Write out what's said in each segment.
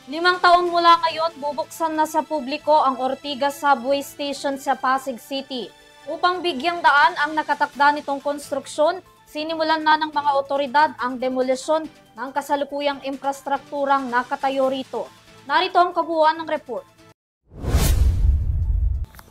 5 taon mula ngayon, bubuksan na sa publiko ang Ortigas Subway Station sa Pasig City. Upang bigyang daan ang nakatakda nitong konstruksyon, sinimulan na ng mga otoridad ang demolisyon ng kasalukuyang infrastrukturang nakatayo rito. Narito ang kabuuan ng report.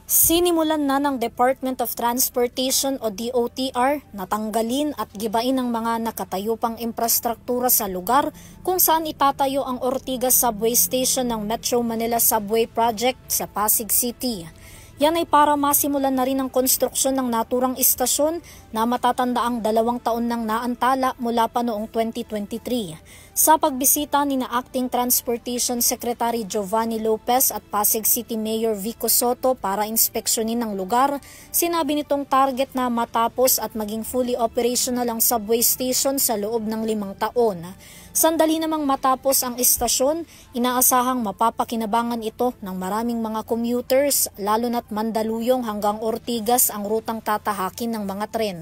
Sinimulan na ng Department of Transportation o DOTR na tanggalin at gibain ang mga nakatayo pang infrastruktura sa lugar kung saan itatayo ang Ortigas Subway Station ng Metro Manila Subway Project sa Pasig City. Yan ay para masimulan na rin ang konstruksyon ng naturang istasyon na matatanda ang 2 taon nang naantala mula pa noong 2023. Sa pagbisita ni na Acting Transportation Secretary Giovanni Lopez at Pasig City Mayor Vico Soto para inspeksyonin ang lugar, sinabi nitong target na matapos at maging fully operational ang subway station sa loob ng 5 taon. Sandali namang matapos ang istasyon, inaasahang mapapakinabangan ito ng maraming mga commuters, lalo na't Mandaluyong hanggang Ortigas ang rutang tatahakin ng mga tren.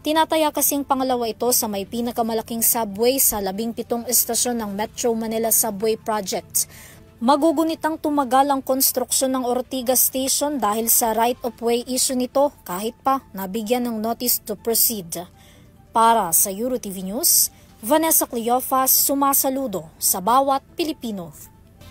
Tinataya kasing pangalawa ito sa may pinakamalaking subway sa 17 istasyon ng Metro Manila Subway Project. Magugunitang tumagal ang konstruksyon ng Ortigas Station dahil sa right-of-way issue nito kahit pa nabigyan ng notice to proceed. Para sa EuroTV News, Vanessa Cleofas sumasaludo sa bawat Pilipino.